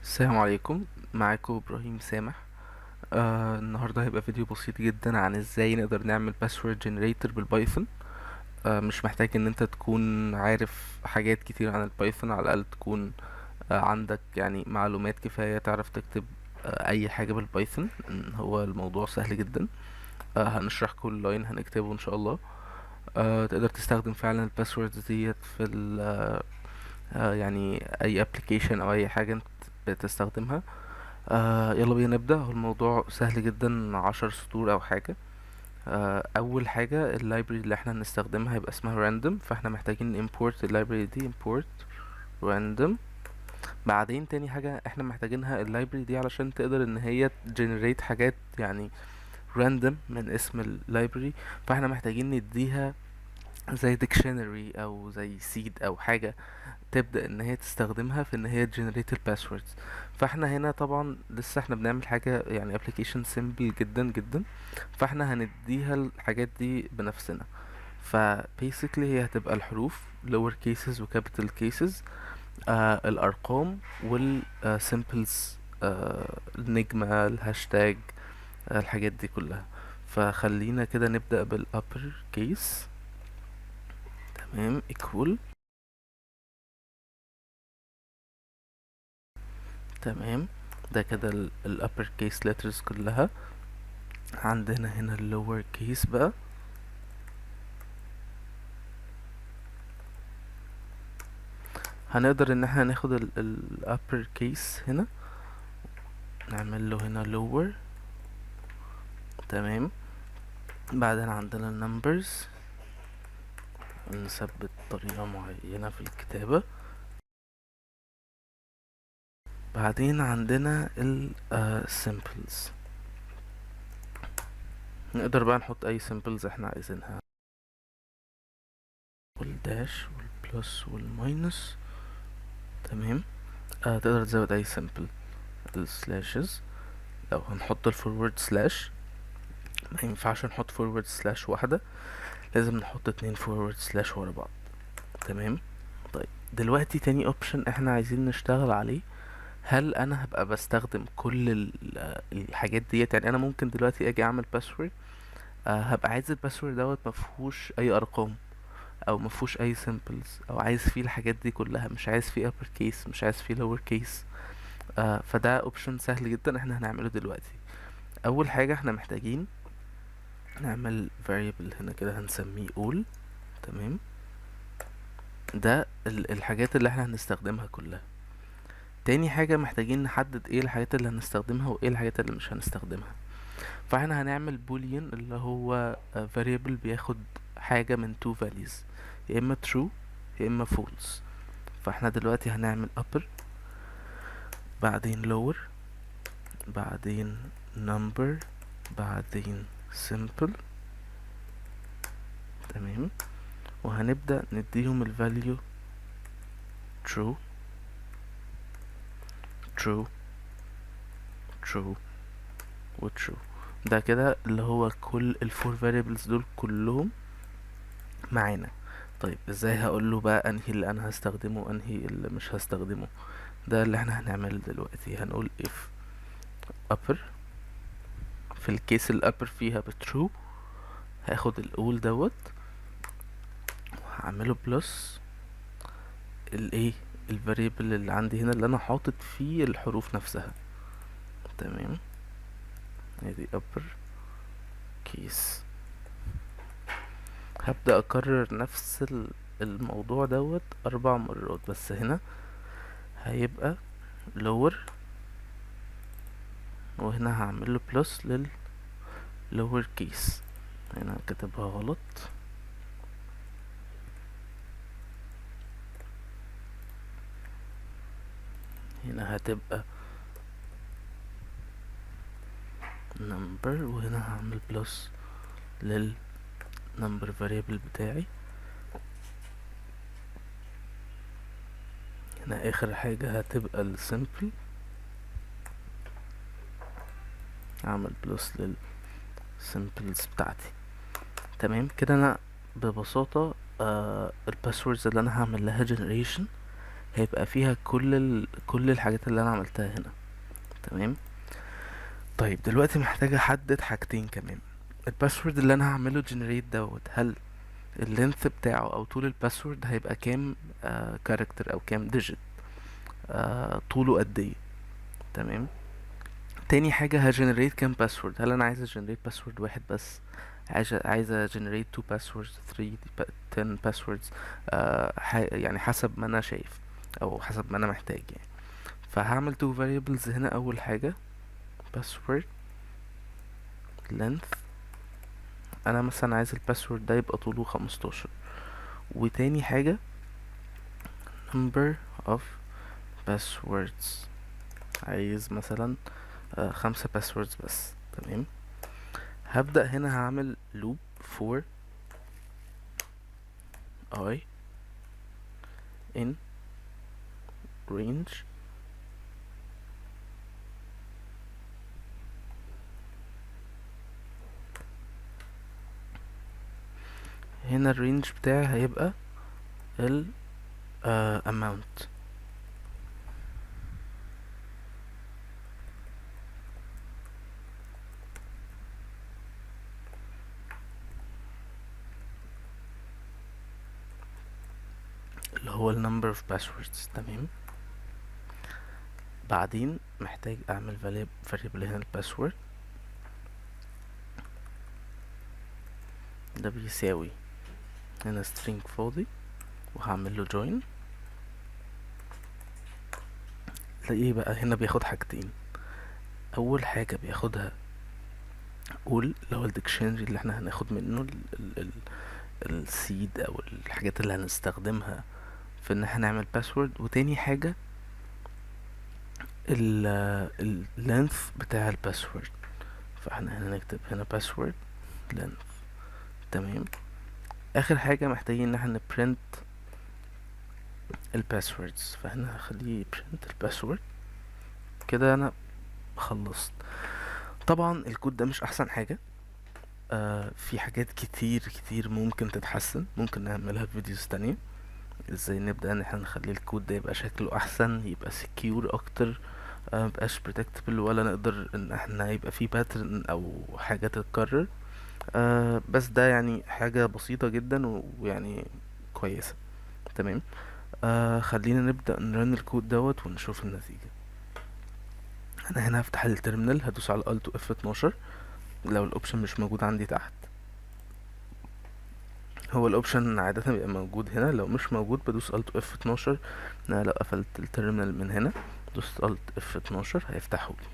السلام عليكم. معاكم ابراهيم سامح. النهارده هيبقى فيديو بسيط جدا عن ازاي نقدر نعمل باسورد جنريتور بالبايثون. مش محتاج ان انت تكون عارف حاجات كتير عن البايثون، على الاقل تكون عندك يعني معلومات كفاية تعرف تكتب اي حاجة بالبايثون. هو الموضوع سهل جدا. هنشرح كل لاين هنكتبه ان شاء الله. تقدر تستخدم فعلا الباسوردز ديت في يعني اي ابلكيشن او اي حاجة انت بتستخدمها. يلا بينا نبدأ. هو الموضوع سهل جدا، 10 سطور او حاجة. اول حاجة اللايبرري اللي احنا هنستخدمها هيبقى اسمها random، فاحنا محتاجين import اللايبرري دي import random. بعدين تاني حاجة احنا محتاجينها اللايبرري دي علشان تقدر ان هي generate حاجات يعني random من اسم اللايبرري. فاحنا محتاجين نديها زي dictionary او زي seed او حاجة تبدأ ان هي تستخدمها في ان هي generate الباسوردز. فاحنا هنا طبعا لسه احنا بنعمل حاجة يعني application simple جدا جدا، فاحنا هنديها الحاجات دي بنفسنا. ف basically هي هتبقى الحروف lower cases و capital cases، الارقام وال symbols، النجمة، الهاشتاج، الحاجات دي كلها. فخلينا كده نبدأ بالupper case. تمام equal. تمام، ده كده ال upper case letters كلها. عندنا هنا ال lower case بقى. هنقدر ان احنا ناخد ال upper case هنا نعمل له هنا lower. تمام، بعدين عندنا ال numbers نثبت طريقة معينة في الكتابة. بعدين عندنا ال symbols، نقدر بقى نحط اي symbols احنا عايزينها، والداش والبلس والماينس. تمام، تقدر تزود اي symbol. السلاشز، لو هنحط الفورورد سلاش ما ينفعش نحط فورورد سلاش واحدة، لازم نحط 2 فورورد سلاش ورا بعض. تمام. طيب دلوقتي تاني اوبشن احنا عايزين نشتغل عليه، هل انا هبقى بستخدم كل الحاجات ديت؟ يعني انا ممكن دلوقتي اجي اعمل باسورد، هبقى عايز الباسورد دوت مفهوش اي ارقام او مفهوش اي سيمبلز، او عايز فيه الحاجات دي كلها، مش عايز فيه upper case مش عايز فيه lower case. فده اوبشن سهل جدا احنا هنعمله دلوقتي. اول حاجة احنا محتاجين نعمل variable هنا كده هنسميه all. تمام، ده الحاجات اللي احنا هنستخدمها كلها. تاني حاجة محتاجين نحدد ايه الحاجات اللي هنستخدمها وايه الحاجات اللي مش هنستخدمها. فاحنا هنعمل boolean اللي هو variable بياخد حاجة من two values، يا اما true يا اما false. فاحنا دلوقتي هنعمل upper، بعدين lower، بعدين number، بعدين simple. تمام، وهنبدأ نديهم الفاليو true true true و true. ده كده اللي هو كل الفور variables دول كلهم معانا. طيب ازاي هقول له بقى انهي اللي انا هستخدمه وانهي اللي مش هستخدمه؟ ده اللي احنا هنعمله دلوقتي. هنقول if upper، في الكيس الupper فيها بtrue هاخد الاول دوت وهعمله بلس الايه الفاريبل اللي عندي هنا اللي انا حاطط فيه الحروف نفسها. تمام، ادي upper case. هبدأ اكرر نفس الموضوع دوت 4 مرات، بس هنا هيبقى lower، وهنا هعمله بلس لل lower case. هنا كاتبها غلط. هنا هتبقى number، وهنا هعمل بلس لل number variable بتاعي. هنا اخر حاجة هتبقى ال simple، هعمل بلس لل symbols بتاعتي. تمام كده انا ببساطة الباسوردز اللي انا هعمل لها generation هيبقى فيها كل الحاجات اللي انا عملتها هنا. تمام. طيب دلوقتي محتاج احدد حاجتين كمان. الباسورد اللي انا هعمله generate دوت، هل اللينث بتاعه او طول الباسورد هيبقى كام كاركتر او كام ديجيت، طوله قد ايه. تمام. تاني حاجة هجنريت كام باسورد، هل انا عايز اجنريت باسورد واحد بس، عايز اجنريت 2 باسوردز 3 10 باسوردز، يعني حسب ما انا شايف او حسب ما انا محتاج يعني. فهعمل 2 variables هنا. اول حاجة password length، انا مثلا عايز الباسورد ده يبقى طوله 15. وتاني حاجة number of passwords، عايز مثلا 5 passwords بس. تمام. هبدأ هنا هعمل loop for I in range هنا الرينج بتاعي هيبقى ال amount. اللي هو ال number of passwords. تمام. بعدين محتاج اعمل variable هنا الباسورد ده بيساوي هنا string فاضي، وهعمل له join. تلاقيه بقى هنا بياخد حاجتين. اول حاجة بياخدها all اللي هو الديكشنري اللي احنا هناخد منه السيد او الحاجات اللي هنستخدمها في ان احنا نعمل باسورد. وتاني حاجة اللينث بتاع الباسورد، فاحنا هنكتب هنا باسورد length. تمام. اخر حاجة محتاجين ان احنا نبرنت الباسوردز، فهنا هخليه print الباسورد. كده انا خلصت. طبعا الكود ده مش احسن حاجة، في حاجات كتير كتير ممكن تتحسن، ممكن نعملها في فيديوز تانية. ازاي نبدأ ان احنا نخلي الكود ده يبقى شكله احسن، يبقى secure اكتر، مبقاش predictable، ولا نقدر ان احنا يبقى فيه pattern او حاجة تتكرر. بس ده يعني حاجة بسيطة جدا ويعني كويسة. تمام. خلينا نبدأ نرن الكود دوت ونشوف النتيجة. انا هنا هفتح التيرمينال، هدوس على Alt و F12 لو الاوبشن مش موجود عندي تحت. هو الاوبشن عادة بيبقى موجود هنا، لو مش موجود بدوس Alt و F12. انا لو قفلت التيرمينال من هنا دوست Alt F12 هيفتحه لي.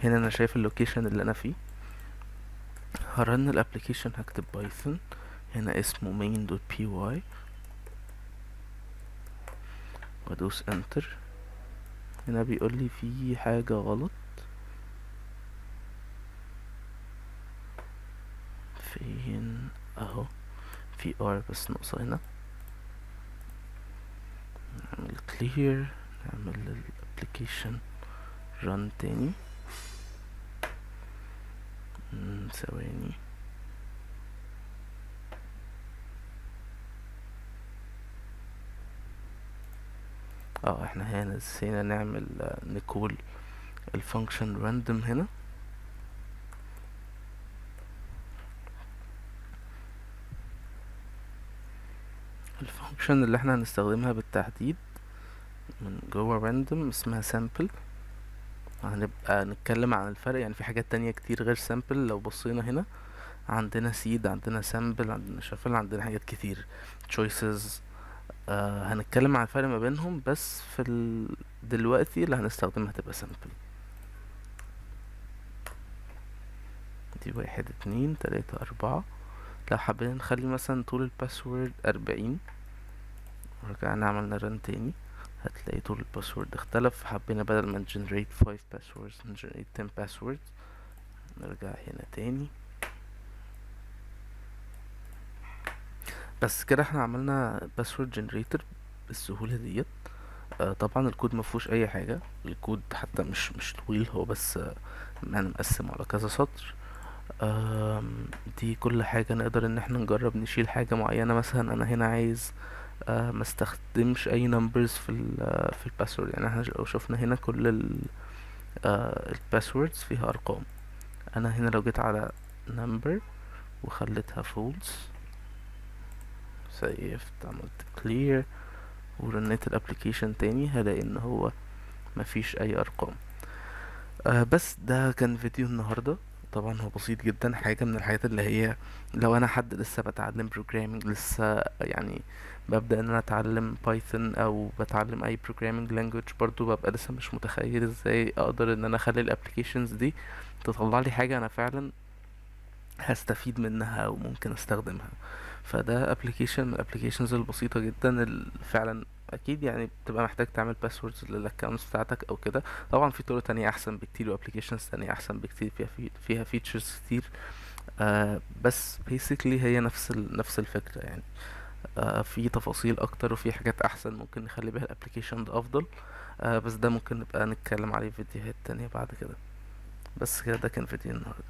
هنا انا شايف اللوكيشن اللي انا فيه. هرن الابليكيشن، هكتب بايثون هنا اسمه main.py وادوس انتر. هنا بيقول لي في حاجة غلط. فين؟ اهو في ار بس ناقصة هنا. نعمل clear، نعمل الابليكيشن run تاني. ثواني. احنا هنا نسينا نعمل نكول الفانكشن random هنا. الفانكشن اللي احنا هنستخدمها بالتحديد من جوه random اسمها sample. هنبقى نتكلم عن الفرق، يعني في حاجات تانية كتير غير sample. لو بصينا هنا عندنا seed، عندنا sample، عندنا shuffle، عندنا حاجات كتير choices. هنتكلم عن الفرق ما بينهم، بس في دلوقتي اللي هنستخدمها هتبقى sample. دي 1 2 3 4. لو حابين نخلي مثلا طول الباسورد 40، ورجعنا عملنا رن تاني هتلاقي طول الباسورد اختلف. حبينا بدل ما generate 5 passwords generate 10 passwords. نرجع هنا تاني. بس كده احنا عملنا password generator بالسهولة ديت. طبعا الكود مفهوش اي حاجة، الكود حتى مش طويل، هو بس انا مقسم على كذا سطر. دي كل حاجة. نقدر ان احنا نجرب نشيل حاجة معينة. مثلا انا هنا عايز ما استخدمش اي نمبرز في الباسورد. يعني احنا لو شفنا هنا كل الباسوردز فيها ارقام. انا هنا لو جيت على number وخليتها false، سيفت، عملت clear ورنيت الابليكيشن تاني، هلاقي ان هو مفيش اي ارقام. بس ده كان فيديو النهاردة. طبعا هو بسيط جدا، حاجة من الحاجات اللي هي لو انا حد لسه بتعلم بروجرامينج، لسه يعني ببدأ ان انا اتعلم بايثون او بتعلم اي بروجرامينج لانجويج، برضو ببقى لسه مش متخيل ازاي اقدر ان انا اخلي الابليكيشنز دي تطلع لي حاجة انا فعلا هستفيد منها او ممكن استخدمها. فده ابلكيشن من الابلكيشنز البسيطة جدا فعلا اكيد يعني بتبقى محتاج تعمل باسوردز للاكونتس بتاعتك او كده. طبعا في طرق تانية احسن بكتير وابلكيشنز تانية احسن بكتير فيها فيتشرز كتير. بس basically هي نفس الفكرة يعني. في تفاصيل اكتر وفي حاجات احسن ممكن نخلي بيها الابلكيشن ده افضل. بس ده ممكن نبقى نتكلم عليه في فيديوهات تانية بعد كده. بس كده ده كان فيديو النهاردة.